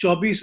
24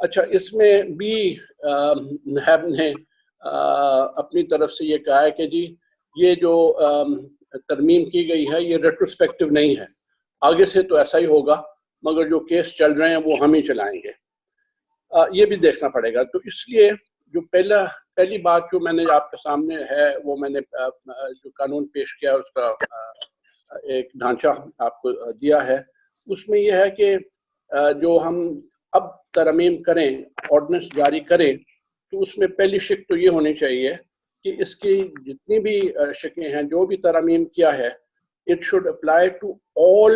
اچھا، اس میں بھی نیب نے اپنی طرف سے یہ کہا ہے کہ جی یہ جو ترمیم کی گئی ہے یہ ریٹروسپیکٹو نہیں ہے، آگے سے تو ایسا ہی ہوگا، مگر جو کیس چل رہے ہیں وہ ہم ہی چلائیں گے. یہ بھی دیکھنا پڑے گا. تو اس لیے جو پہلی بات جو میں نے آپ کے سامنے ہے وہ میں نے جو قانون پیش کیا اس کا ایک ڈھانچہ آپ کو دیا ہے. اس میں یہ ہے کہ جو ہم اب ترمیم کریں، آرڈیننس جاری کریں، تو اس میں پہلی شک تو یہ ہونی چاہیے کہ اس کی جتنی بھی شکیں ہیں، جو بھی ترمیم کیا ہے، it should apply to all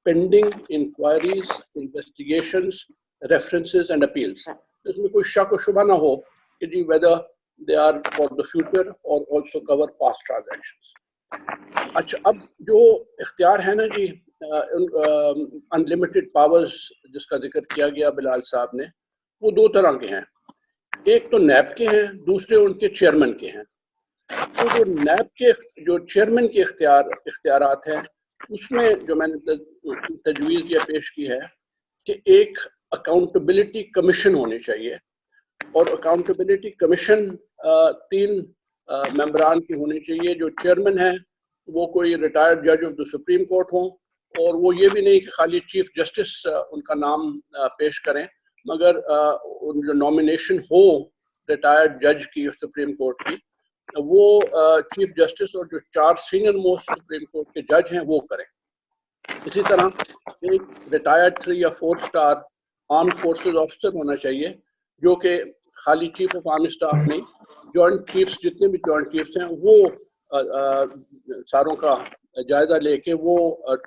pending inquiries, investigations, references and appeals. اس میں کوئی شک و شبہ نہ ہو کہ جی whether they are for the future or also cover past transactions. اچھا، اب جو اختیار ہے نا جی انلمیٹڈ پاورز جس کا ذکر کیا گیا بلال صاحب نے، وہ دو طرح کے ہیں. ایک تو نیب کے ہیں، دوسرے ان کے چیئرمین کے ہیں. تو جو نیب کے جو چیئرمین کے اختیارات ہیں، اس میں جو میں نے تجویز یہ پیش کی ہے کہ ایک اکاؤنٹیبلٹی کمیشن ہونی چاہیے، اور اکاؤنٹیبلٹی کمیشن 3 ممبران کی ہونی چاہیے. جو چیئرمین ہیں وہ کوئی ریٹائرڈ جج آف دا سپریم کورٹ ہوں، اور وہ یہ بھی نہیں کہ خالی چیف جسٹس ان کا نام پیش کریں، مگر جو نامینیشن ہو ریٹائرڈ جج کی سپریم کورٹ کی، وہ چیف جسٹس اور جو 4 سینئر موسٹ سپریم کورٹ کے جج ہیں وہ کریں. اسی طرح ایک ریٹائرڈ 3 یا 4 اسٹار آرمڈ فورسز آفیسر ہونا چاہیے، جو کہ خالی چیف آف آرمی اسٹاف نہیں، جوائنٹ چیفز جتنے بھی جوائنٹ چیفز ہیں وہ ساروں کا جائزہ لے کے وہ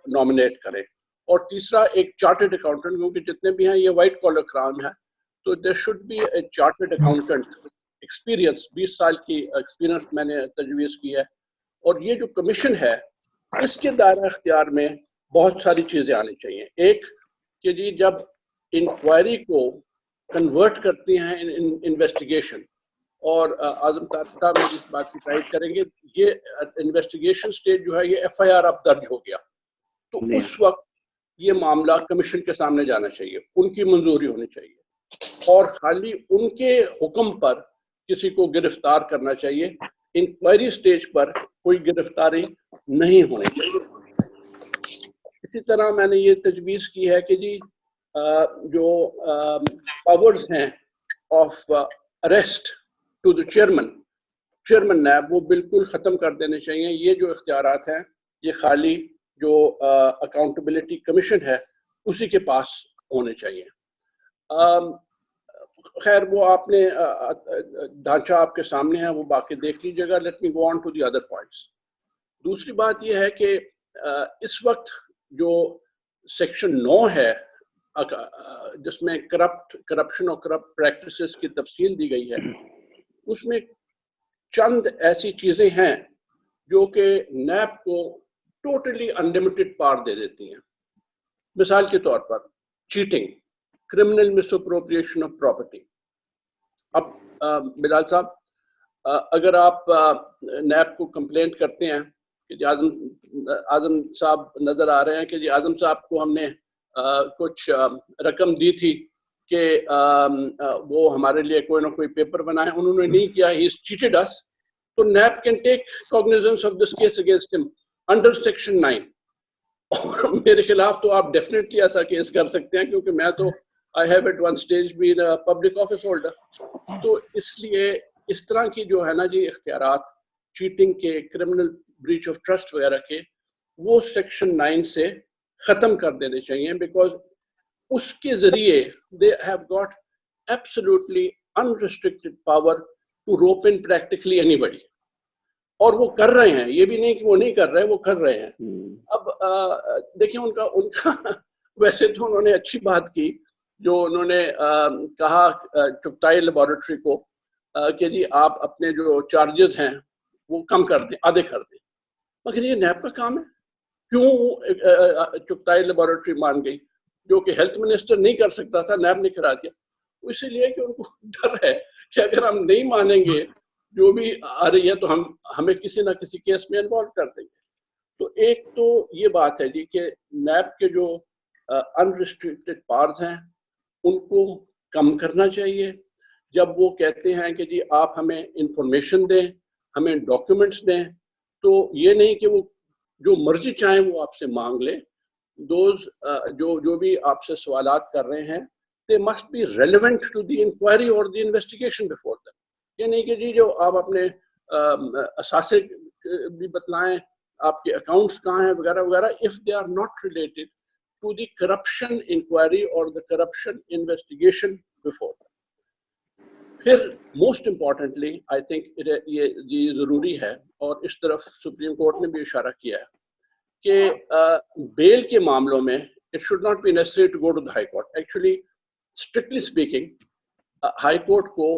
نامینیٹ کریں. اور تیسرا ایک چارٹرڈ اکاؤنٹنٹ، کیونکہ جتنے بھی ہیں یہ وائٹ کالر کرائم ہے، تو there should be a chartered accountant experience, 20 سال کی ایکسپیرینس میں نے تجویز کی ہے. اور یہ جو کمیشن ہے اس کے دائرہ اختیار میں بہت ساری چیزیں آنی چاہیے. ایک کہ جی جب انکوائری کو کنورٹ کرتی ہیں انویسٹیگیشن، اور اعظم صاحب میری اس بات کی تائید کریں گے، یہ انویسٹیگیشن سٹیج جو ہے یہ ایف آئی آر اب درج ہو گیا، تو اس وقت یہ معاملہ کمیشن کے سامنے جانا چاہیے، ان کی منظوری ہونی چاہیے، اور خالی ان کے حکم پر کسی کو گرفتار کرنا چاہیے. انکوائری سٹیج پر کوئی گرفتاری نہیں ہونی چاہیے. اسی طرح میں نے یہ تجویز کی ہے کہ جی جو پاورز ہیں of arrest to the chairman NAB, وہ بالکل ختم کر دینے چاہیے. یہ جو اختیارات ہیں یہ خالی جو اکاؤنٹیبلٹی کمیشن ہے اسی کے پاس ہونے چاہیے. خیر وہ آپ نے ڈھانچہ آپ کے سامنے ہے، وہ باقی دیکھ لیجیے گا. Let me go on to the other points. دوسری بات یہ ہے کہ اس وقت جو سیکشن 9 ہے جس میں کرپشن اور کرپٹ پریکٹسز کی تفصیل دی گئی ہے، اس میں چند ایسی چیزیں ہیں جو کہ نیب کو ٹوٹلی انلمیٹڈ پاور دے دیتی ہیں. مثال کے طور پر cheating, criminal misappropriation of property. اب بلال صاحب اگر آپ نیب کو کمپلینٹ کرتے ہیں کہ جی اعظم صاحب نظر آ رہے ہیں کہ جی اعظم صاحب کو ہم نے کچھ رقم دی تھی کہ وہ ہمارے لیے کوئی نہ کوئی پیپر بنائے، انہوں نے نہیں کیا، ہی از چیٹڈ اس، تو NAB can take cognizance of this case against him under section 9. اور میرے خلاف تو آپ ڈیفینیٹلی ایسا کیس کر سکتے ہیں، کیونکہ میں تو I have at one stage been a public office holder. تو اس لیے اس طرح کی جو ہے نا جی اختیارات چیٹنگ کے، کرمنل بریچ آف ٹرسٹ وغیرہ کے، وہ سیکشن 9 سے ختم کر دینے چاہیے، بیکاز اس کے ذریعے they have got absolutely unrestricted power to rope in practically anybody. اور وہ کر رہے ہیں، یہ بھی نہیں کہ وہ نہیں کر رہے، وہ کر رہے ہیں. اب دیکھیں ان کا ویسے تو انہوں نے اچھی بات کی جو انہوں نے کہا چغتائی لیبارٹری کو کہ جی آپ اپنے جو چارجز ہیں وہ کم کر دیں، آدھے کر دیں. مگر یہ نیب کا کام ہے. کیوں چغتائی لیبارٹری مان گئی؟ جو کہ ہیلتھ منسٹر نہیں کر سکتا تھا، نیب نے کرا دیا. اسی لیے کہ ان کو ڈر ہے کہ اگر ہم نہیں مانیں گے جو بھی آ رہی ہے تو ہمیں کسی نہ کسی کیس میں انوالو کر دیں گے. تو ایک تو یہ بات ہے جی کہ نیب کے جو انریسٹرکٹڈ پاورز ہیں ان کو کم کرنا چاہیے. جب وہ کہتے ہیں کہ جی آپ ہمیں انفارمیشن دیں, ہمیں ڈاکیومنٹس دیں, تو یہ نہیں کہ وہ جو مرضی چاہیں وہ آپ سے مانگ لیں. جو بھی آپ سے سوالات کر رہے ہیں, they must be relevant to the inquiry or the investigation before them. یہ نہیں کہ جی جو آپ اپنے اثاثے بھی بتلائیں, آپ کے اکاؤنٹس کہاں ہیں وغیرہ وغیرہ, if they are not related to the corruption inquiry or the corruption investigation before them. پھر موسٹ امپورٹنٹلی آئی تھنک یہ ضروری ہے, اور اس طرف سپریم کورٹ نے بھی اشارہ کیا ہے کہ بیل کے معاملوں میں it should not be necessary to go to the high court. Actually, strictly speaking, high court کو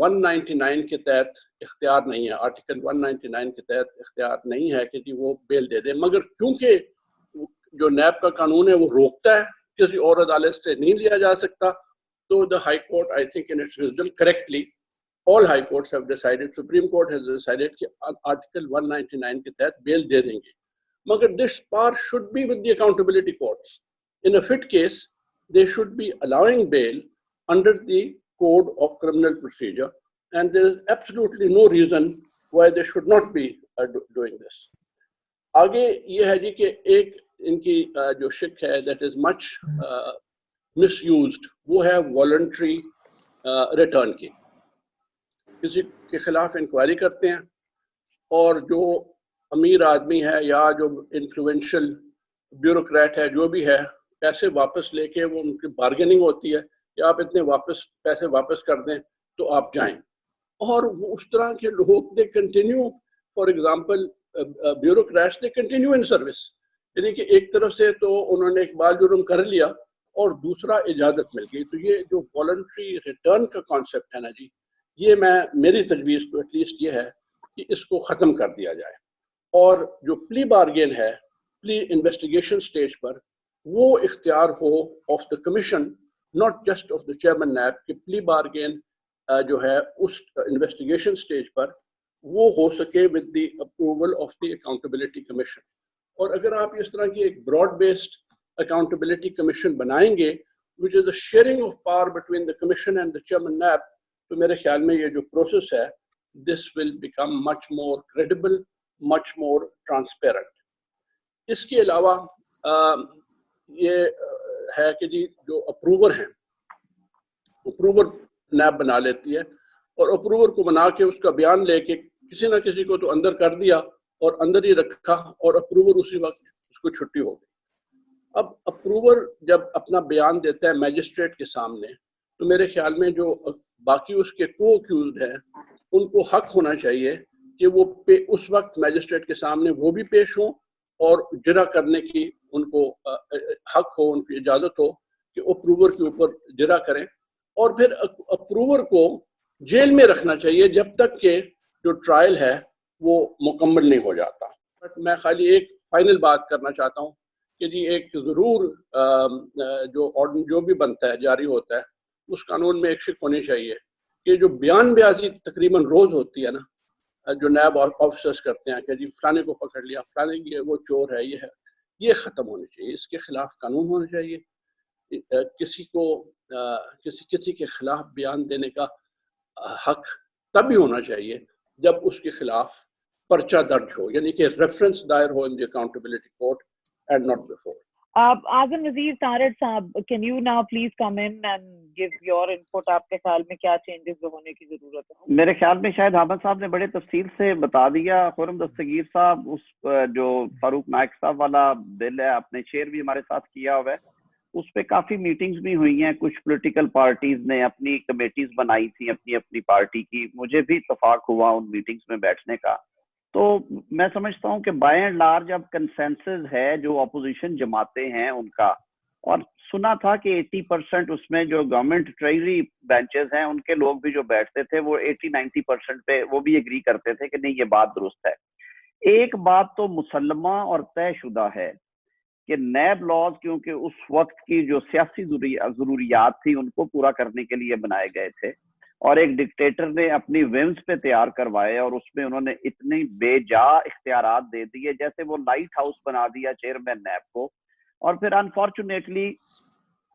199 کے تحت اختیار نہیں ہے, آرٹیکل 199 کے تحت اختیار نہیں ہے کہ جی وہ بیل دے دے, مگر کیونکہ جو نیب کا قانون ہے وہ روکتا ہے, کسی اور عدالت سے نہیں لیا جا سکتا, تو the high court, I think in its wisdom correctly, all high courts have decided, Supreme Court has decided کہ آرٹیکل 199 کے تحت بیل دے دیں گے. مگر this power should be with the accountability courts. In a fit case, they should be allowing bail under the code of criminal procedure, and there is absolutely no reason why they should not be doing this. آگے یہ ہے جی کہ ایک ان کی جو شک ہے that is much misused, وہ ہے voluntary return کی. کسی کے خلاف انکوائری کرتے ہیں, اور جو امیر آدمی ہے یا جو انفلوئنشل بیوروکریٹ ہے جو بھی ہے, پیسے واپس لے کے وہ ان کی بارگیننگ ہوتی ہے کہ آپ اتنے پیسے واپس کر دیں تو آپ جائیں. اور وہ اس طرح کے لوگ they continue, for example bureaucrats they continue in service, یعنی کہ ایک طرف سے تو انہوں نے ایک بار جرم کر لیا اور دوسرا اجازت مل گئی. تو یہ جو والنٹری ریٹرن کا کانسیپٹ ہے نا جی, یہ میری تجویز تو ایٹ لیسٹ یہ ہے کہ اس کو ختم کر دیا جائے, اور جو پلی بارگین ہے پلی انویسٹیگیشن سٹیج پر, وہ اختیار ہو of the commission, not just of the chairman NAB, کہ پلی بارگین جو ہے اس انویسٹیگیشن سٹیج پر وہ ہو سکے with the approval of the accountability commission. اور اگر آپ اس طرح کی ایک براڈ بیسڈ اکاؤنٹیبلٹی کمیشن بنائیں گے which is the sharing of power between the commission and the chairman NAB, تو میرے خیال میں یہ جو پروسیس ہے this will become much more credible, much more transparent. اس کے علاوہ یہ ہے کہ جی جو اپروور ہیں, اپروور نیب بنا لیتی ہے, اور اپروور کو بنا کے اس کا بیان لے کے کسی نہ کسی کو تو اندر کر دیا اور اندر ہی رکھا, اور اپروور اسی وقت اس کو چھٹی ہو گئی. اب اپروور جب اپنا بیان دیتا ہے میجسٹریٹ کے سامنے, تو میرے خیال میں جو باقی اس کے کو ایکیوزڈ ہیں ان کو حق ہونا چاہیے کہ وہ اس وقت میجسٹریٹ کے سامنے وہ بھی پیش ہوں, اور جرا کرنے کی ان کو حق ہو, ان کی اجازت ہو کہ اپروور کے اوپر جرا کریں. اور پھر اپروور کو جیل میں رکھنا چاہیے جب تک کہ جو ٹرائل ہے وہ مکمل نہیں ہو جاتا. میں خالی ایک فائنل بات کرنا چاہتا ہوں کہ جی ایک ضرور جو بھی بنتا ہے جاری ہوتا ہے, اس قانون میں ایک شک ہونی چاہیے کہ جو بیان بیازی تقریباً روز ہوتی ہے نا, جو نیب آفیسرز کرتے ہیں کہ جی فلانے کو پکڑ لیا, فلانے کی وہ چور ہے, یہ ہے, یہ ختم ہونی چاہیے. اس کے خلاف قانون ہونا چاہیے. کسی کے خلاف بیان دینے کا حق تب بھی ہونا چاہیے جب اس کے خلاف پرچہ درج ہو, یعنی کہ ریفرنس دائر ہو in the accountability court and not before. Azam Nazir Tarar صاحب, can you now please come in and give your input? آپ کے خیال میں کیا چینجز ہونے کی ضرورت ہے؟ میرے خیال میں شاید حامد صاحب نے بڑے تفصیل سے بتا دیا. خرم دستگیر صاحب, اس جو فاروق نائک صاحب والا بل ہے آپ نے شیئر بھی ہمارے ساتھ کیا ہوا ہے, اس پہ کافی میٹنگز بھی ہوئی ہیں. کچھ پولیٹیکل پارٹیز نے اپنی کمیٹیز بنائی تھیں اپنی اپنی پارٹی کی, مجھے بھی اتفاق ہوا ان میٹنگز میں بیٹھنے کا. تو میں سمجھتا ہوں کہ بائی اینڈ لارج اب کنسنسس ہے جو اپوزیشن جماعتیں ہیں ان کا, اور سنا تھا کہ 80% اس میں جو گورنمنٹ ٹریجری بینچز ہیں ان کے لوگ بھی جو بیٹھتے تھے وہ 80-90% پہ وہ بھی ایگری کرتے تھے کہ نہیں یہ بات درست ہے. ایک بات تو مسلمہ اور طے شدہ ہے کہ نیب لاز کیونکہ اس وقت کی جو سیاسی ضروریات تھی ان کو پورا کرنے کے لیے بنائے گئے تھے, اور ایک ڈکٹیٹر نے اپنی ویمز پہ تیار کروائے, اور اس میں انہوں نے اتنی بے جا اختیارات دے دیے, جیسے وہ لائٹ ہاؤس بنا دیا چیئرمین نیب کو. اور پھر انفارچونیٹلی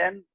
10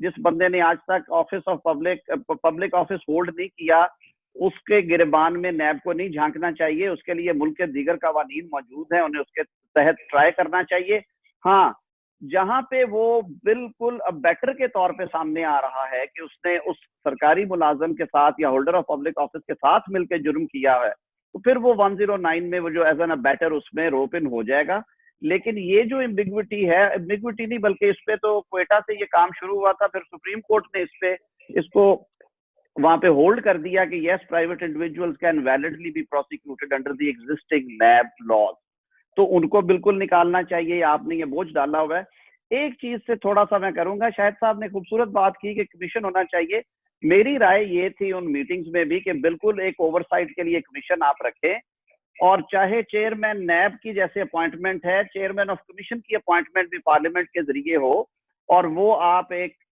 جس بندے نے آج تک office of public office hold نہیں کیا اس کے گربان میں نیب کو نہیں جھانکنا چاہیے. اس کے لیے ملک کے دیگر قوانین موجود ہیں, انہیں اس کے تحت ٹرائی کرنا چاہیے. ہاں جہاں پہ وہ بالکل اب بیٹر کے طور پہ سامنے آ رہا ہے کہ اس نے اس سرکاری ملازم کے ساتھ یا ہولڈر آف پبلک آفس کے ساتھ مل کے جرم کیا ہے, تو پھر وہ 109 میں وہ جو ایز این بیٹر اس میں روپ ان ہو جائے گا. لیکن یہ جو ایمبیگوٹی ہے, ایمبیگوٹی نہیں بلکہ اس پہ تو کوئٹہ سے یہ کام شروع ہوا تھا, پھر سپریم کورٹ نے اس کو وہاں پہ ہولڈ کر دیا کہ yes private individuals can validly be prosecuted under the existing NAB laws. تو ان کو بالکل نکالنا چاہیے. آپ نے یہ بوجھ ڈالا ہوا ہے. ایک چیز سے تھوڑا سا میں کروں گا, شاہد صاحب نے خوبصورت بات کی کہ کمیشن ہونا چاہیے. میری رائے یہ تھی ان میٹنگز میں بھی کہ بالکل ایک اوور سائٹ کے لیے کمیشن آپ رکھیں, اور چاہے چیئرمین نیب کی جیسے اپوائنٹمنٹ ہے, چیئرمین آف کمیشن کی اپوائنٹمنٹ بھی پارلیمنٹ کے ذریعے ہو, اور وہ آپ ایک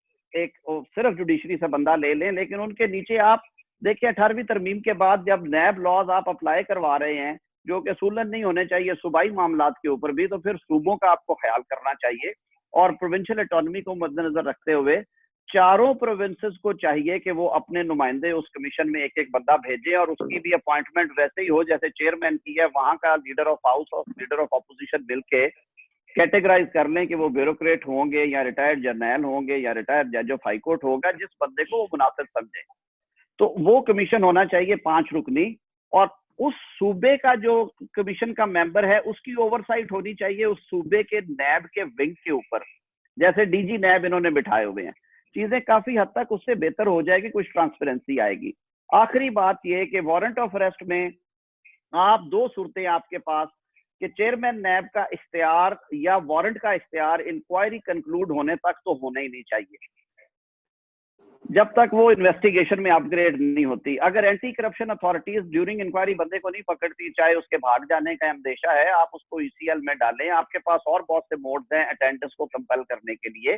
صرف جوڈیشری سے بندہ لے لیں. لیکن ان کے نیچے آپ دیکھیں 18ویں ترمیم کے بعد جب نیب لاز آپ اپلائی کروا رہے ہیں جو کہ اصولاً نہیں ہونے چاہیے صوبائی معاملات کے اوپر بھی, تو پھر صوبوں کا آپ کو خیال کرنا چاہیے. اور پروونشل اٹانومی کو مد نظر رکھتے ہوئے چاروں پروونسز کو چاہیے کہ وہ اپنے نمائندے اس کمیشن میں ایک ایک بندہ بھیجیں, اور اس کی بھی اپوائنٹمنٹ ویسے ہی ہو جیسے چیئرمین کی ہے. وہاں کا لیڈر آف ہاؤس اور لیڈر آف اپوزیشن مل کے کیٹیگرائز کر لیں کہ وہ بیوروکریٹ ہوں گے یا ریٹائرڈ جرنیل ہوں گے یا ریٹائرڈ جج آف ہائی کورٹ ہوگا, جس بندے کو وہ مناسب سمجھے. تو وہ کمیشن ہونا چاہیے 5 رکنی, اور اس صوبے کا جو کمیشن کا ممبر ہے اس کی اوور سائٹ ہونی چاہیے اس صوبے کے نیب کے ونگ کے اوپر, جیسے ڈی جی نیب انہوں نے بٹھائے ہوئے ہیں. چیزیں کافی حد تک اس سے بہتر ہو جائے گی, کچھ ٹرانسپیرنسی آئے گی. آخری بات یہ کہ وارنٹ آف اریسٹ میں آپ 2 صورتیں آپ کے پاس کہ چیئرمین نیب کا اختیار یا وارنٹ کا اختیار انکوائری کنکلوڈ ہونے تک تو ہونا ہی نہیں چاہیے, جب تک وہ انویسٹیگیشن میں اپ گریڈ نہیں ہوتی. اگر anti corruption authorities during inquiry بندے کو نہیں پکڑتی, چاہے اس کے بھاگ جانے کا اندیشہ ہے, آپ اس کو ECL میں ڈالیں. آپ کے پاس اور بہت سے موڈز ہیں اٹینڈنس کو کمپل کرنے کے لیے.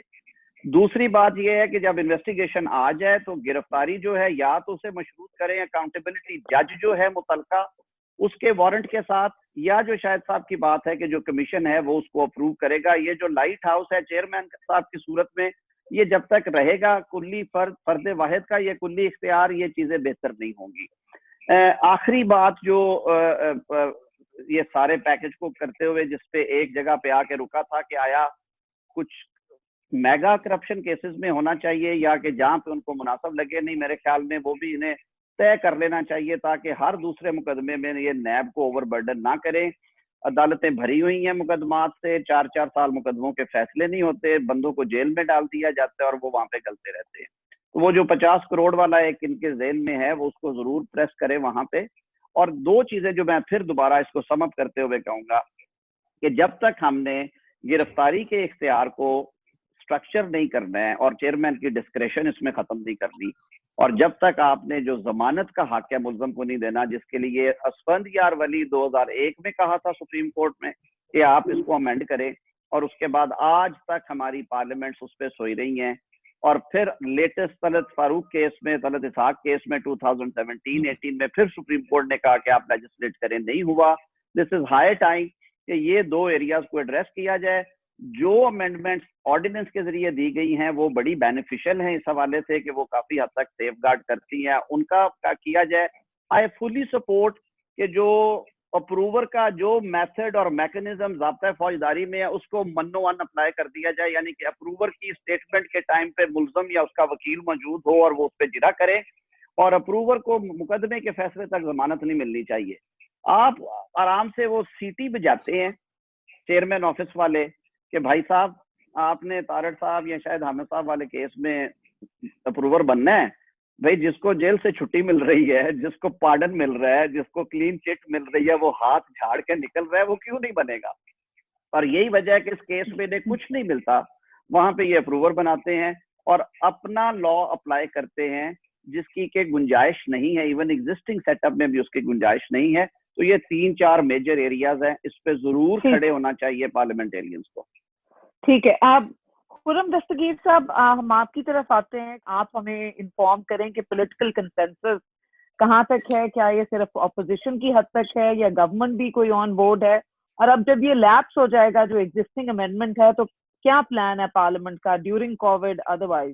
دوسری بات یہ ہے کہ جب انویسٹیگیشن آ جائے تو گرفتاری جو ہے یا تو اسے مشروط کریں اکاؤنٹیبلٹی جج جو ہے متعلقہ اس کے وارنٹ کے ساتھ, یا جو شاہد صاحب کی بات ہے کہ جو کمیشن ہے وہ اس کو اپروو کرے گا. یہ جو لائٹ ہاؤس ہے چیئرمین صاحب کی صورت میں, یہ جب تک رہے گا کلی فرد واحد کا یہ کلی اختیار, یہ چیزیں بہتر نہیں ہوں گی. آخری بات جو یہ سارے پیکج کو کرتے ہوئے جس پہ ایک جگہ پہ آ کے رکا تھا کہ آیا کچھ میگا کرپشن کیسز میں ہونا چاہیے یا کہ جہاں پہ ان کو مناسب لگے, نہیں میرے خیال میں وہ بھی انہیں طے کر لینا چاہیے تاکہ ہر دوسرے مقدمے میں یہ نیب کو اوور برڈن نہ کریں. عدالتیں بھری ہوئی ہیں مقدمات سے, 4 سال مقدموں کے فیصلے نہیں ہوتے, بندوں کو جیل میں ڈال دیا جاتا ہے اور وہ وہاں پہ گلتے رہتے ہیں. تو وہ جو 50 کروڑ والا ایک ان کے ذہن میں ہے وہ اس کو ضرور پریس کرے وہاں پہ. اور 2 چیزیں جو میں پھر دوبارہ اس کو سم اپ کرتے ہوئے کہوں گا کہ جب تک ہم نے گرفتاری کے اختیار کو سٹرکچر نہیں کرنا ہے اور چیئرمین کی ڈسکریشن اس میں ختم نہیں کرنی, اور جب تک آپ نے جو ضمانت کا حق ہے ملزم کو نہیں دینا, جس کے لیے اسفند یار ولی 2001 میں کہا تھا سپریم کورٹ میں کہ آپ اس کو امینڈ کریں, اور اس کے بعد آج تک ہماری پارلیمنٹس اس پہ سوئی رہی ہیں. اور پھر لیٹسٹ طلعت فاروق کیس میں, طلعت اسحاق کیس میں 2017-18 میں پھر سپریم کورٹ نے کہا کہ آپ لیجسلیٹ کریں, نہیں ہوا. دس از ہائی ٹائم کہ یہ 2 ایریاز کو ایڈریس کیا جائے. جو امینڈمنٹس آرڈیننس کے ذریعے دی گئی ہیں وہ بڑی بینیفیشل ہیں اس حوالے سے کہ وہ کافی حد تک سیف گارڈ کرتی ہیں, ان کا کیا جائے. آئی فلی سپورٹ کہ جو اپروور کا جو میتھڈ اور میکنزم ضابطۂ فوجداری میں ہے اس کو 101 اپلائی کر دیا جائے, یعنی کہ اپروور کی اسٹیٹمنٹ کے ٹائم پہ ملزم یا اس کا وکیل موجود ہو اور وہ اس پہ جرا کرے, اور اپروور کو مقدمے کے فیصلے تک ضمانت نہیں ملنی چاہیے. آپ آرام سے وہ سیٹی پہ جاتے ہیں چیئرمین آفس والے کہ بھائی صاحب آپ نے طارڑ صاحب یا شاید حامد صاحب والے کیس میں اپروور بننا ہے, بھائی جس کو جیل سے چھٹی مل رہی ہے, جس کو پارڈن مل رہا ہے, جس کو کلین چٹ مل رہی ہے, وہ ہاتھ جھاڑ کے نکل رہا ہے, وہ کیوں نہیں بنے گا؟ اور یہی وجہ ہے کہ اس کیس میں انہیں کچھ نہیں ملتا, وہاں پہ یہ اپروور بناتے ہیں اور اپنا لا اپلائی کرتے ہیں جس کی کہ گنجائش نہیں ہے, ایون ایگزسٹنگ سیٹ اپ میں بھی اس کی گنجائش نہیں ہے. تو یہ 3-4 میجر ایریاز ہیں, اس پہ ضرور کھڑے ہونا چاہیے پارلیمنٹیرینز کو. ٹھیک ہے. آپ خرم دستگیر صاحب, ہم آپ کی طرف آتے ہیں, آپ ہمیں انفارم کریں کہ پولیٹیکل کنسنسس کہاں تک ہے, کیا یہ صرف اپوزیشن کی حد تک ہے یا گورنمنٹ بھی کوئی آن بورڈ ہے, اور اب جب یہ لیپس ہو جائے گا جو ایگزسٹنگ امینڈمنٹ ہے تو کیا پلان ہے پارلیمنٹ کا during Covid otherwise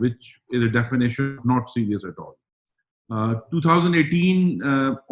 which is a definition of not serious at all. 2018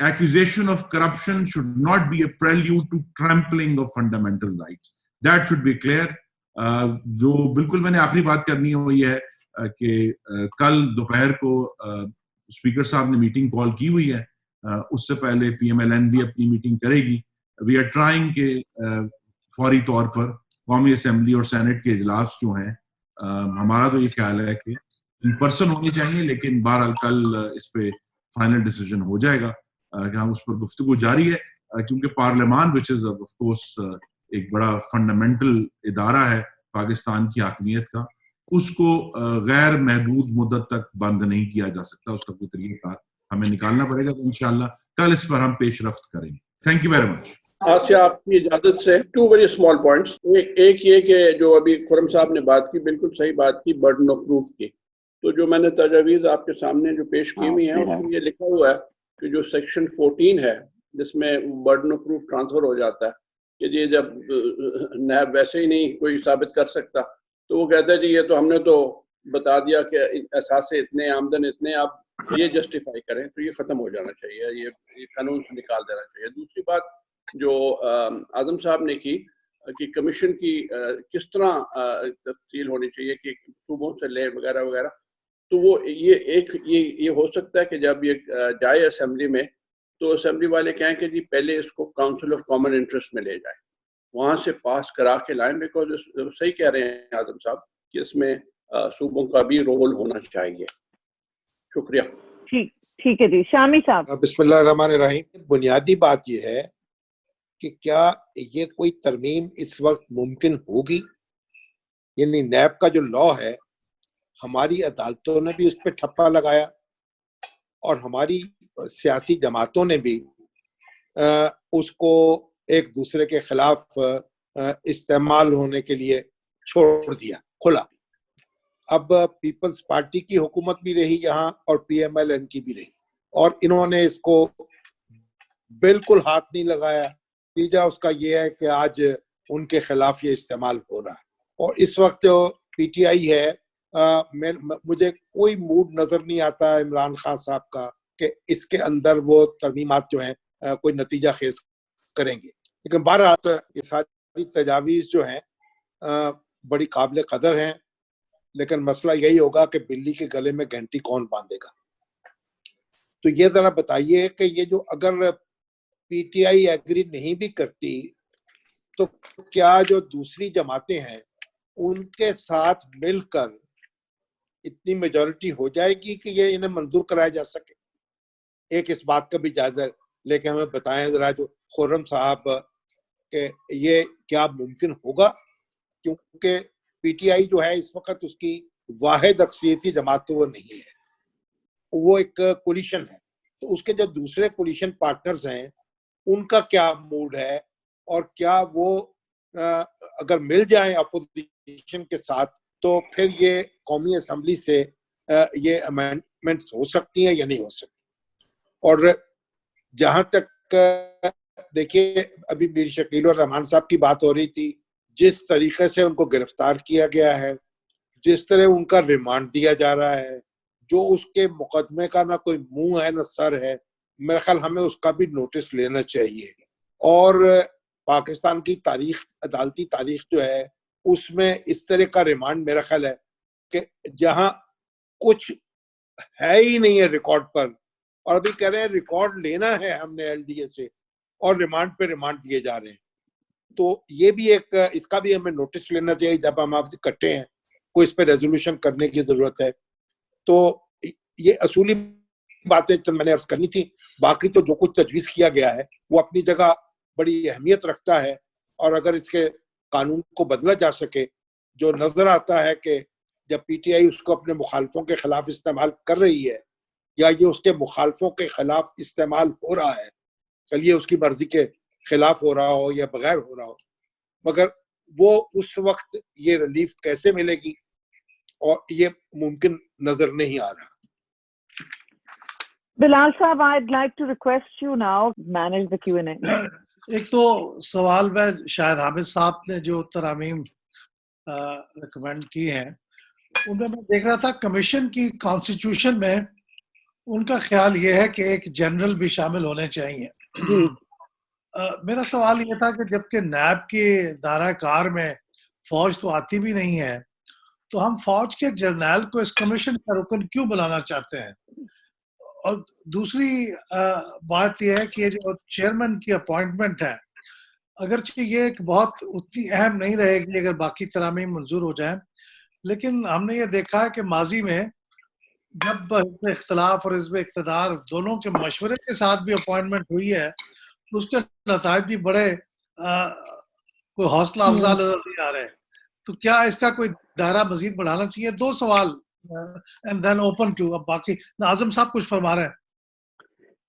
accusation of corruption should not be a prelude to trampling of fundamental rights. That should be clear. جو بالکل میں نے آخری بات کرنی ہے وہ یہ ہے کہ کل دوپہر کو اسپیکر صاحب نے میٹنگ کال کی ہوئی ہے, اس سے پہلے پی ایم ایل این بھی اپنی میٹنگ کرے گی. وی آر ٹرائنگ کہ فوری طور پر قومی اسمبلی اور سینٹ کے اجلاس جو ہیں, ہمارا تو یہ خیال ہے کہ ان پرسن ہونی چاہیے, لیکن بہرحال کل اس پہ فائنل ڈیسیجن ہو جائے گا کہ ہم اس پر گفتگو جاری ہے, کیونکہ پارلیمان وچ از آف کورس ایک بڑا فنڈامنٹل ادارہ ہے پاکستان کی حاکمیت کا, اس کو غیر محدود مدت تک بند نہیں کیا جا سکتا, اس کا کوئی طریقہ کار ہمیں نکالنا پڑے گا. تو انشاءاللہ کل اس پر ہم پیش رفت کریں گے. Thank you very much. Asiya, آپ کی اجازت سے 2 ویری اسمال پوائنٹس. ایک یہ کہ جو ابھی خرم صاحب نے بات کی, بالکل صحیح بات کی برڈن آف پروف کی. تو جو میں نے تجاویز آپ کے سامنے جو پیش کی ہوئی ہیں اس میں یہ لکھا ہوا ہے کہ جو سیکشن 14 ہے جس میں برڈن آف پروف ٹرانسفر ہو جاتا ہے کہ جی جب نیب ویسے ہی نہیں کوئی ثابت کر سکتا تو وہ کہتا ہے جی یہ تو ہم نے تو بتا دیا کہ احساس اتنے, آمدن اتنے, آپ یہ جسٹیفائی کریں, تو یہ ختم ہو جانا چاہیے, یہ قانون سے نکال دینا چاہیے. دوسری بات جو اعظم صاحب نے کی کہ کمیشن کی کس طرح تفصیل ہونی چاہیے کہ صوبوں سے لے وغیرہ وغیرہ, تو وہ یہ ہو سکتا ہے کہ جب یہ جائے اسمبلی میں تو اسمبلی والے کہیں کہ جی پہلے اس کو کاؤنسل آف کامن انٹرسٹ میں لے جائیں, وہاں سے پاس کرا کے لائیں, بیکاز صحیح کہہ رہے ہیں اعظم صاحب کہ اس میں صوبوں کا بھی رول ہونا چاہیے. شکریہ. ٹھیک ہے جی, شامی صاحب. بسم اللہ الرحمن الرحیم. بنیادی بات یہ ہے کہ کیا یہ کوئی ترمیم اس وقت ممکن ہوگی؟ یعنی نیب کا جو لا ہے ہماری عدالتوں نے بھی اس پہ ٹھپا لگایا اور ہماری سیاسی جماعتوں نے بھی اس کو ایک دوسرے کے خلاف استعمال ہونے کے لیے چھوڑ دیا کھلا. اب پیپلز پارٹی کی حکومت بھی رہی یہاں اور پی ایم ایل این کی بھی رہی, اور انہوں نے اس کو بالکل ہاتھ نہیں لگایا. نتیجہ اس کا یہ ہے کہ آج ان کے خلاف یہ استعمال ہو رہا ہے. اور اس وقت جو پی ٹی آئی ہے, مجھے کوئی موڈ نظر نہیں آتا عمران خان صاحب کا کہ اس کے اندر وہ ترمیمات جو ہیں کوئی نتیجہ خیز کریں گے. لیکن بہرحال یہ ساری تجاویز جو ہیں بڑی قابل قدر ہیں, لیکن مسئلہ یہی ہوگا کہ بلی کے گلے میں گھنٹی کون باندھے گا. تو یہ ذرا بتائیے کہ یہ جو اگر پی ٹی آئی ایگری نہیں بھی کرتی تو کیا جو دوسری جماعتیں ہیں ان کے ساتھ مل کر اتنی میجورٹی ہو جائے گی کہ یہ انہیں منظور کرایا جا سکے؟ ایک اس بات کا بھی جائزہ لے کے ہمیں بتائیں ذرا جو خرم صاحب کہ یہ کیا ممکن ہوگا, کیونکہ پی ٹی آئی جو ہے اس وقت اس کی واحد اکثریتی جماعت تو وہ نہیں ہے, وہ ایک کولیشن ہے. تو اس کے جو دوسرے کولیشن پارٹنرز ہیں ان کا کیا موڈ ہے, اور کیا وہ اگر مل جائیں اپوزیشن کے ساتھ تو پھر یہ قومی اسمبلی سے یہ امینڈمنٹس ہو سکتی ہیں یا نہیں ہو سکتی. اور جہاں تک دیکھیے ابھی میر شکیل الرحمان صاحب کی بات ہو رہی تھی, جس طریقے سے ان کو گرفتار کیا گیا ہے, جس طرح ان کا ریمانڈ دیا جا رہا ہے, جو اس کے مقدمے کا نہ کوئی منہ ہے نہ سر ہے, میرے خیال ہمیں اس کا بھی نوٹس لینا چاہیے. اور پاکستان کی تاریخ, عدالتی تاریخ جو ہے اس میں اس طرح کا ریمانڈ میرا خیال ہے کہ جہاں کچھ ہے ہی نہیں ہے ریکارڈ پر, اور ابھی کہہ رہے ہیں ریکارڈ لینا ہے ہم نے ایل ڈی اے سے, اور ریمانڈ پہ ریمانڈ دیے جا رہے ہیں. تو یہ بھی ایک, اس کا بھی ہمیں نوٹس لینا چاہیے جب ہم آپ سے اکٹھے ہیں, کوئی اس پہ ریزولوشن کرنے کی ضرورت ہے. تو یہ اصولی باتیں میں نے عرض کرنی تھی. باقی تو جو کچھ تجویز کیا گیا ہے وہ اپنی جگہ بڑی اہمیت رکھتا ہے, اور اگر اس کے قانون کو بدلا جا سکے, جو نظر آتا ہے کہ جب پی ٹی آئی اس کو اپنے مخالفوں کے خلاف استعمال کر رہی ہے یا یہ اس کے مخالفوں کے خلاف استعمال ہو رہا ہے, چلیے اس کی مرضی کے خلاف ہو رہا ہو یا بغیر ہو رہا ہو, مگر وہ اس وقت یہ ریلیف کیسے ملے گی, اور یہ ممکن نظر نہیں آ رہا. بلال صاحب, I'd like to request you now manage the Q&A. ایک تو سوال میں شاید حامد صاحب نے جو ترامیم ریکمینڈ کی ہیں ان میں دیکھ رہا تھا کمیشن کی کانسٹیٹیوشن میں ان کا خیال یہ ہے کہ ایک جنرل بھی شامل ہونے چاہیے. میرا سوال یہ تھا کہ جبکہ نیب کے دائرہ کار میں فوج تو آتی بھی نہیں ہے, تو ہم فوج کے جرنیل کو اس کمیشن کا رکن کیوں بنانا چاہتے ہیں؟ اور دوسری بات یہ ہے کہ یہ جو چیئرمین کی اپوائنٹمنٹ ہے, اگرچہ یہ ایک بہت اتنی اہم نہیں رہے گی اگر باقی ترامیم منظور ہو جائیں, لیکن ہم نے یہ دیکھا ہے کہ ماضی میں جب حزب اختلاف اور حزب اقتدار دونوں کے مشورے کے ساتھ بھی اپوائنٹمنٹ ہوئی ہے تو اس کے نتائج بھی بڑے کوئی حوصلہ افزا نظر نہیں آ رہے. تو کیا اس کا کوئی دائرہ مزید بڑھانا چاہیے؟ 2 سوال اینڈ دین اوپن ٹو. اب باقی اعظم صاحب کچھ فرما رہے ہیں.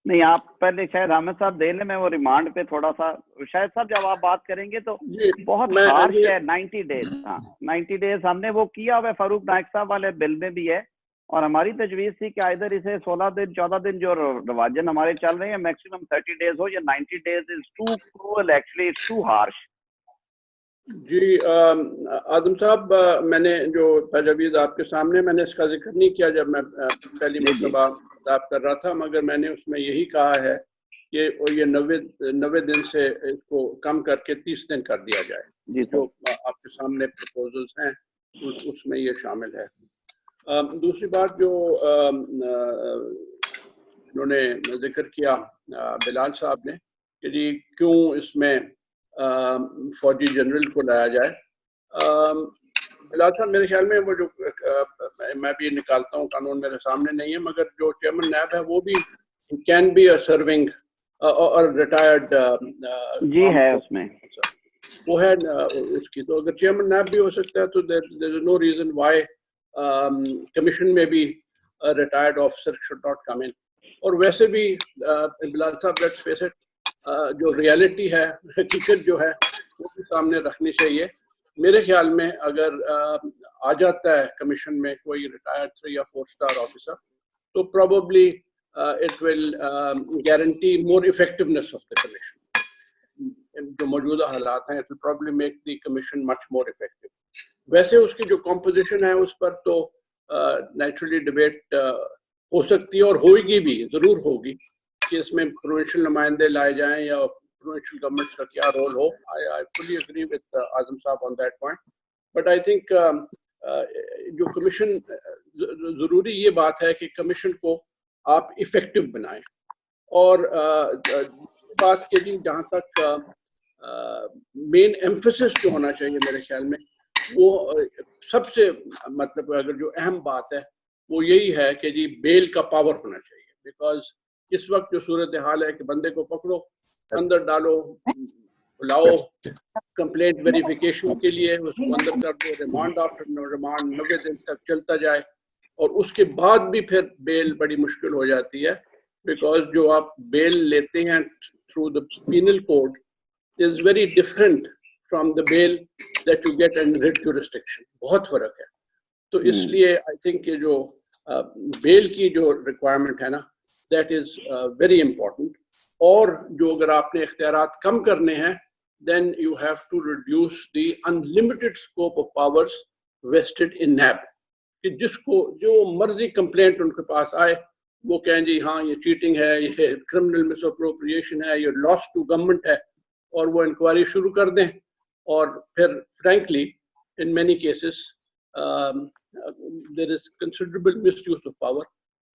نہیں, آپ پہلے شاید حامد صاحب دے لیں, میں وہ ریمانڈ پہ تھوڑا سا, شاید صاحب جب آپ بات کریں گے تو بہت ہارش ہے 90 ڈیز. ہاں 90 ڈیز ہم نے وہ کیا ہوا ہے, فاروق نائک صاحب والے بل میں بھی ہے, اور ہماری تجویز تھی کہ ادھر اسے 16 دن 14 دن جو رواجن ہمارے چل رہے ہیں میکسیمم 30 ڈیز ہو, یا 90 days is too cruel, actually it's too harsh. جی آدم صاحب, میں نے جو تجویز آپ کے سامنے, میں نے اس کا ذکر نہیں کیا جب میں پہلی مرتبہ خطاب کر رہا تھا, مگر میں نے اس میں یہی کہا ہے کہ یہ 90 دن سے اس کو کم کر کے 30 دن کر دیا جائے. جو آپ کے سامنے پروپوزلز ہیں اس میں یہ شامل ہے. دوسری بات جو انہوں نے ذکر کیا بلال صاحب نے کہ جی کیوں اس میں فوجی جنرل کو لایا جائے. بلال صاحب میرے خیال میں وہ جو میں بھی نکالتا ہوں, قانون میرے سامنے نہیں ہے, مگر جو چیئرمین نیب ہے وہ بھی کین بی اے سرونگ اور ریٹائرڈ جی ہے, اس میں وہ ہے اس کی. تو اگر چیئرمین نیب بھی ہو سکتا ہے تو there is no reason why commission میں بھی retired officer should not come in. اور ویسے بھی بلال صاحب لیٹس فیس اٹ, جو ریالٹی ہے, حقیقت جو ہے وہ بھی سامنے رکھنی چاہیے. میرے خیال میں اگر آ جاتا ہے کمیشن میں کوئی ریٹائرڈ 3 یا 4 اسٹار آفیسر تو probably it will guarantee more effectiveness of the commission. جو موجودہ حالات ہیں it will probably make the commission much more effective. ویسے اس کی جو کمپوزیشن ہے اس پر تو نیچرلی ڈبیٹ ہو سکتی ہے اور ہوئے گی بھی, ضرور ہوگی, کہ اس میں پروونشل نمائندے لائے جائیں یا پروونشل گورنمنٹ کا کیا رول ہو. I fully agree with Azam صاحب on that point. But I think جو کمیشن, ضروری یہ بات ہے کہ کمیشن کو آپ افیکٹو بنائیں. اور بات کے لیے جہاں تک مین ایمفیسس جو ہونا چاہیے میرے خیال میں, وہ سب سے مطلب اگر جو اہم بات ہے وہ یہی ہے کہ جی بیل کا پاور ہونا چاہیے. بیکاز اس وقت جو صورتحال ہے کہ بندے کو پکڑو, اندر ڈالو, بلاؤ کمپلینٹ ویریفیکیشن کے لیے, اس کو اندر کر دو, ریمانڈ آفٹر ریمانڈ 90 دن تک چلتا جائے, اور اس کے بعد بھی پھر بیل بڑی مشکل ہو جاتی ہے. بیکاز جو آپ بیل لیتے ہیں through the penal code is very different from the bail that you get in writ jurisdiction. بہت فرق ہے. تو اس لیے آئی تھنک کہ جو بیل کی جو ریکوائرمنٹ ہے نا, دیٹ از ویری امپورٹنٹ. اور جو اگر آپ نے اختیارات کم کرنے ہیں then you have to reduce the unlimited scope of powers vested in NAB. کہ جس کو جو مرضی کمپلینٹ ان کے پاس آئے وہ کہیں جی ہاں یہ چیٹنگ ہے, یہ کرمنل مس اپروپریشن ہے, یہ لاس ٹو گورنمنٹ ہے, اور وہ انکوائری شروع کر دیں. اور پھر frankly in many cases there is considerable misuse of power.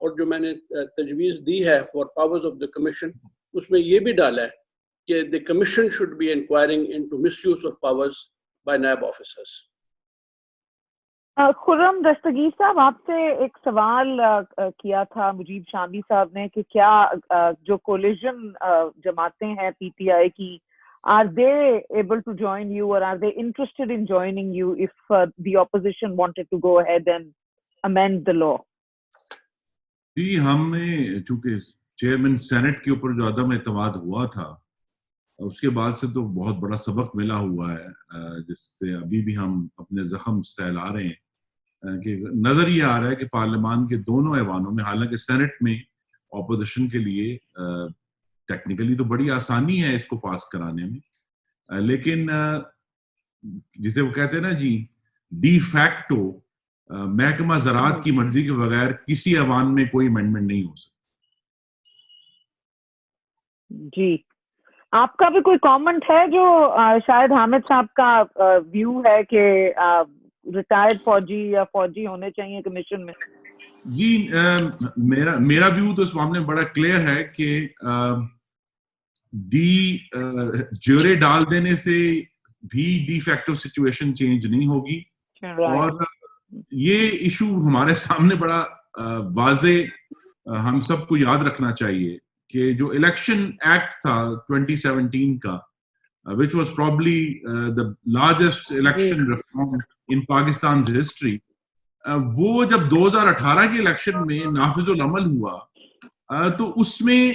اور جو میں نے تجویز دی ہے for powers of the commission, اس میں یہ بھی ڈالا ہے کہ the commission should be inquiring into misuse of powers by NAB officers. Khurram Dastgir صاحب, آپ سے ایک سوال کیا تھا مجیب شامی صاحب نے کہ کیا جو کولیجن جماعتیں ہیں پی ٹی آئی کی, are they able to join you or are they interested in joining you if the opposition wanted to go ahead and amend the law? جی, ہم نے چونکہ چیئرمین سینٹ کے اوپر جو عدم اعتماد ہوا تھا اس کے بعد سے تو بہت بڑا سبق ملا ہوا ہے, جس سے ابھی بھی ہم اپنے زخم سہلا رہے ہیں. کہ نظر یہ آ رہا ہے کہ پارلیمان کے دونوں ایوانوں میں, حالانکہ سینٹ میں اپوزیشن کے لیے ٹیکنیکلی تو بڑی آسانی ہے اس کو پاس کرانے میں, لیکن جسے وہ کہتے ہیں نا جی ڈی فیکٹو محکمہ زراعت کی مرضی کے بغیر کسی ایوان میں کوئی امینڈمنٹ نہیں ہو سکتا. جی آپ کا بھی کوئی کامنٹ ہے جو شاید حامد صاحب کا ویو ہے کہ ریٹائرڈ فوجی یا فوجی ہونے چاہیے کمیشن میں؟ جی میرا ویو تو اس معاملے میں بڑا کلیئر ہے کہ جیورے ڈال دینے سے بھی ڈی فیکٹو سچویشن چینج نہیں ہوگی. اور یہ ایشو ہمارے سامنے بڑا واضح ہم سب کو یاد رکھنا چاہیے کہ جو الیکشن ایکٹ تھا 2017 کا which was probably the largest election reform in Pakistan's history, وہ جب 2018 کے الیکشن میں نافذ العمل ہوا تو اس میں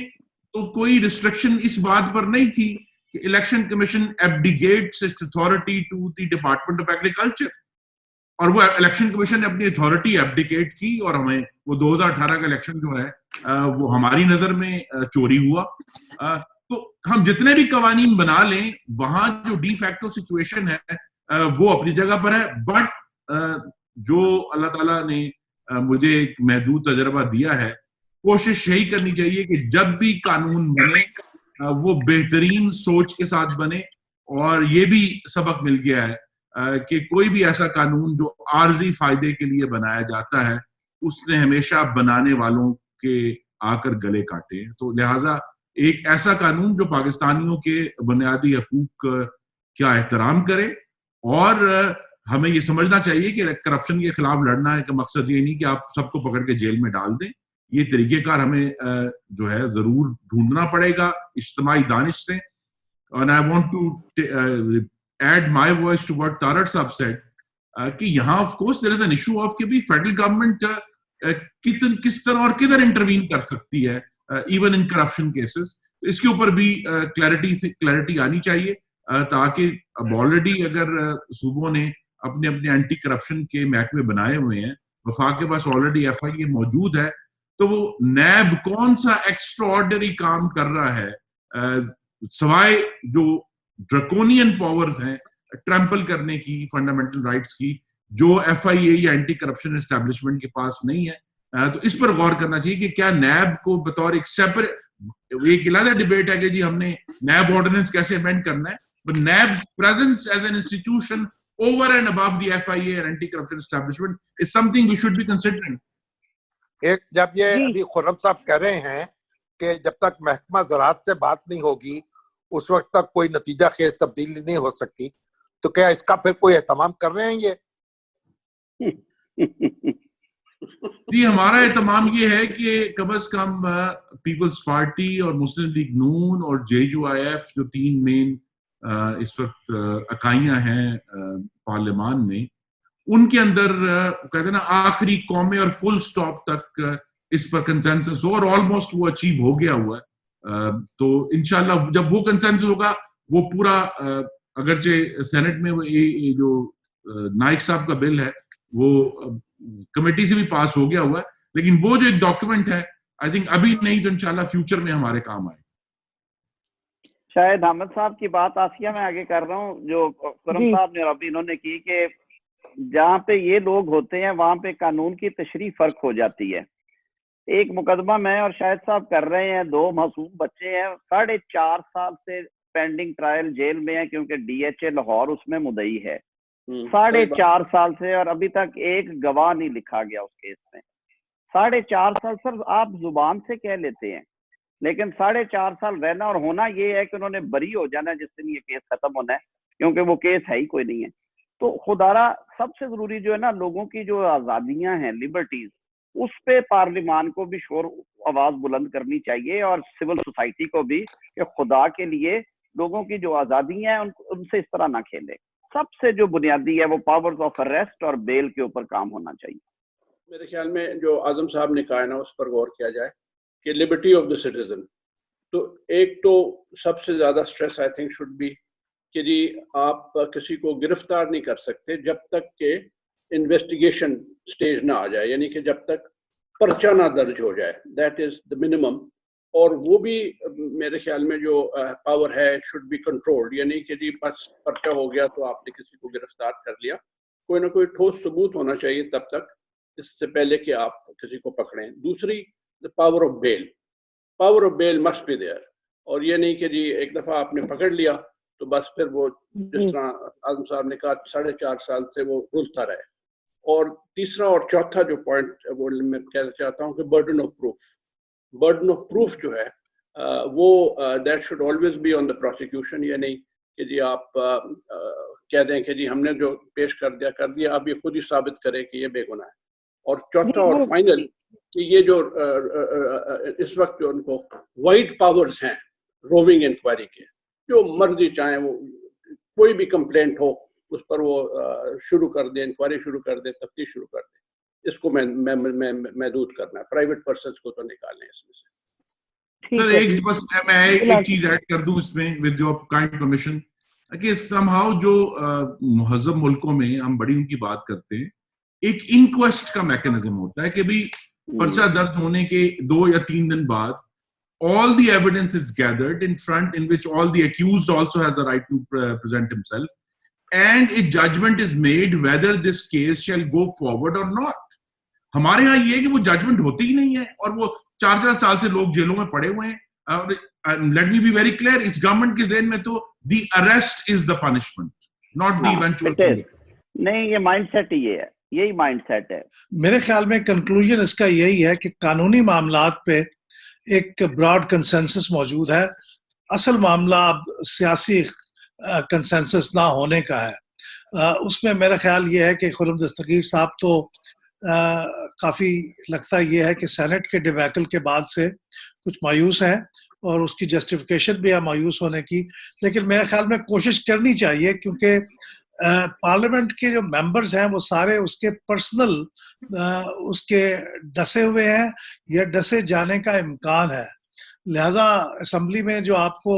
تو کوئی ریسٹرکشن اس بات پر نہیں تھی کہ election commission abdicates its authority to the Department of Agriculture. اور وہ الیکشن کمیشن نے اپنی اتھارٹی ایبڈیکیٹ کی اور ہمیں وہ 2018 کا الیکشن جو ہے وہ ہماری نظر میں چوری ہوا. تو ہم جتنے بھی قوانین بنا لیں وہاں جو ڈی فیکٹو سچویشن ہے وہ اپنی جگہ پر ہے. بٹ جو اللہ تعالیٰ نے مجھے ایک محدود تجربہ دیا ہے, کوشش یہی کرنی چاہیے کہ جب بھی قانون بنے وہ بہترین سوچ کے ساتھ بنے. اور یہ بھی سبق مل گیا ہے کہ کوئی بھی ایسا قانون جو عارضی فائدے کے لیے بنایا جاتا ہے اس نے ہمیشہ بنانے والوں کے آ کر گلے کاٹے. تو لہٰذا ایک ایسا قانون جو پاکستانیوں کے بنیادی حقوق کا احترام کرے. اور ہمیں یہ سمجھنا چاہیے کہ کرپشن کے خلاف لڑنا ہے کا مقصد یہ نہیں کہ آپ سب کو پکڑ کے جیل میں ڈال دیں. یہ طریقہ کار ہمیں جو ہے ضرور ڈھونڈنا پڑے گا اجتماعی دانش سے. And I want to add my voice to what Tarak Saab said, کہ یہاں of course there is an issue of کہ بھی federal government کس طرح اور کدھر انٹروین کر سکتی ہے even in corruption cases. تو اس کے اوپر بھی کلیئرٹی آنی چاہیے تاکہ اب آلریڈی اگر صوبوں نے اپنے اینٹی کرپشن کے محکمے بنائے ہوئے ہیں, وفاق کے پاس آلریڈی FIA موجود ہے, تو وہ نیب کون سا ایکسٹرا آرڈنری کام کر رہا ہے سوائے جو ڈرکونین پاورز ہیں ٹرمپل کرنے کی فنڈامنٹل رائٹس کی, جو FIA یا اینٹی کرپشن اسٹیبلشمنٹ کے پاس نہیں ہے. تو اس پر غور کرنا چاہیے کہ کیا نیب کو بطور ایک سیپریٹ, ایک علیحدہ ڈبیٹ ہے کہ جی ہم نے نیب آرڈیننس کیسے امینڈ کرنا ہے, but NAB's presence as an institution over and above the FIA and anti-corruption establishment is something we should be considering. ایک جب یہ ابھی خرم صاحب کہہ رہے ہیں کہ جب تک محکمہ زراعت سے بات نہیں ہوگی اس وقت تک کوئی نتیجہ خیز تبدیلی نہیں ہو سکتی, تو کیا اس کا پھر کوئی اہتمام کر رہے ہیں یہ؟ جی ہمارا اہتمام یہ ہے کہ کم از کم پیپلز پارٹی اور مسلم لیگ نون اور JUIF جو تین مین اس وقت اکائیاں ہیں پارلیمان میں, ان کے اندر کہتے ہیں نا آخری قومے اور فل سٹاپ تک اس پر کنسنسس ہو, اور آلموسٹ وہ اچیو ہو گیا ہوا ہے. تو انشاءاللہ جب وہ کنسنسس ہوگا وہ پورا, اگرچہ سینٹ میں جو نائک صاحب کا بل ہے وہ کمیٹی سے بھی پاس ہو گیا ہوا ہے, لیکن وہ جو ایک ڈاکیومنٹ ہے آئی تھنک ابھی نہیں تو انشاءاللہ فیوچر میں ہمارے کام آئے. شاید حامد صاحب کی بات آسیہ میں آگے کر رہا ہوں, جو کرم صاحب نے ابھی انہوں نے کی کہ جہاں پہ یہ لوگ ہوتے ہیں وہاں پہ قانون کی تشریح فرق ہو جاتی ہے. ایک مقدمہ میں اور شاہد صاحب کر رہے ہیں, 2 معصوم بچے ہیں 4.5 سال سے پینڈنگ ٹرائل جیل میں ہیں کیونکہ DHA لاہور اس میں مدعی ہے 4.5 سال سے, اور ابھی تک ایک گواہ نہیں لکھا گیا اس کیس میں. 4.5 سال سر آپ زبان سے کہہ لیتے ہیں, لیکن 4.5 سال رہنا اور ہونا یہ ہے کہ انہوں نے بری ہو جانا ہے جس دن یہ کیس ختم ہونا ہے, کیونکہ وہ کیس ہے ہی کوئی نہیں ہے. تو خدارہ سب سے ضروری جو ہے نا لوگوں کی جو آزادیاں ہیں لبرٹیز, اس پہ پارلیمان کو بھی شور آواز بلند کرنی چاہیے اور سول سوسائٹی کو بھی, کہ خدا کے لیے لوگوں کی جو آزادیاں ہیں ان سے اس طرح نہ کھیلے. سب سے جو بنیادی ہے وہ پاورز آف اریسٹ اور بیل کے اوپر کام ہونا چاہیے. میرے خیال میں جو اعظم صاحب نے کہا ہے نا اس پر غور کیا جائے کہ لبرٹی آف دا سٹیزن, تو ایک تو سب سے زیادہ stress I think should be کہ جی آپ کسی کو گرفتار نہیں کر سکتے جب تک کہ انویسٹیگیشن سٹیج نہ آ جائے, یعنی کہ جب تک پرچہ نہ درج ہو جائے, دیٹ از دا منیمم. اور وہ بھی میرے خیال میں جو پاور ہے شوڈ بی کنٹرولڈ, یعنی کہ جی بس پرچہ ہو گیا تو آپ نے کسی کو گرفتار کر لیا, کوئی نہ کوئی ٹھوس ثبوت ہونا چاہیے تب تک اس سے پہلے کہ آپ کسی کو پکڑیں. دوسری, the power of bail. Power of bail must be there. اور یہ نہیں کہ جی ایک دفعہ آپ نے پکڑ لیا تو بس پھر وہ جس طرح اعظم صاحب نے کہا 4.5 سال سے وہ رلتا رہے. اور تیسرا اور چوتھا جو پوائنٹ وہ میں کہنا چاہتا ہوں کہ برڈن آف پروف جو ہے وہ that should always be on the prosecution. یہ نہیں کہ جی آپ کہہ دیں کہ جی ہم نے جو پیش کر دیا اب یہ خود ہی ثابت کرے کہ یہ بے گناہ ہے. اور چوتھا اور فائنل کہ یہ جو اس وقت جو ان کو وائڈ پاورز ہیں روونگ انکوائری کے, جو مرضی چاہیں وہ کوئی بھی کمپلینٹ ہو اس پر وہ شروع کر دیں, انکوائری شروع کر دیں, تفتیش شروع کر دیں. اس کو میں محدود کرنا ہے, پرائیویٹ پرسنس کو تو نکالیں اس میں سے. سر ایک چیز ایڈ کر دوں اس میں ود یور کائنڈ پرمیشن کہ سم ہاؤ جو مہذب ملکوں میں ہم بڑی ان کی بات کرتے ہیں, ایک انکویسٹ کا میکنزم ہوتا ہے کہ بھی پرچہ درج ہونے کے 2 یا 3 دن بعد all the evidence is gathered in front in which all the accused also has the right to present himself and a judgment is made whether this case shall go forward or not. ہمارے ہاں یہ ہے کہ وہ judgment ہوتی ہی نہیں ہے اور وہ 4 سال سے لوگ جیلوں میں پڑے ہوئے ہیں. Let me be very clear, اس گورنمنٹ کے ذہن میں تو the arrest is the punishment not the eventual. نہیں, یہ مائنڈ سیٹ یہی مائنڈ سیٹ ہے. میرے خیال میں کنکلوژن اس کا یہی ہے کہ قانونی معاملات پہ ایک براڈ کنسنسس موجود ہے. اصل معاملہ اب سیاسی کنسنسس نہ ہونے کا ہے. اس میں میرا خیال یہ ہے کہ خرم دستگیر صاحب تو کافی لگتا یہ ہے کہ سینٹ کے ڈیبیکل کے بعد سے کچھ مایوس ہیں اور اس کی جسٹیفیکیشن بھی ہے مایوس ہونے کی. لیکن میرے خیال میں کوشش کرنی چاہیے کیونکہ پارلیمنٹ کے جو ممبرز ہیں وہ سارے اس کے پرسنل اس کے ڈسے ہوئے ہیں یا ڈسے جانے کا امکان ہے. لہذا اسمبلی میں جو آپ کو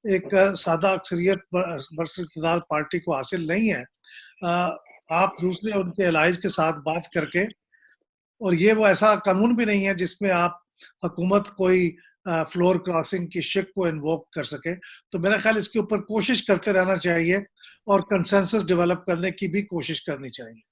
ایک سادہ اکثریت برسر اقتدار پارٹی کو حاصل نہیں ہے, آپ دوسرے ان کے الائز کے ساتھ بات کر کے, اور یہ وہ ایسا قانون بھی نہیں ہے جس میں آپ حکومت کوئی فلور کراسنگ کی شک کو انووک کر سکے. تو میرا خیال اس کے اوپر کوشش کرتے رہنا چاہیے اور کنسنسس ڈیولپ کرنے کی بھی کوشش کرنی چاہیے.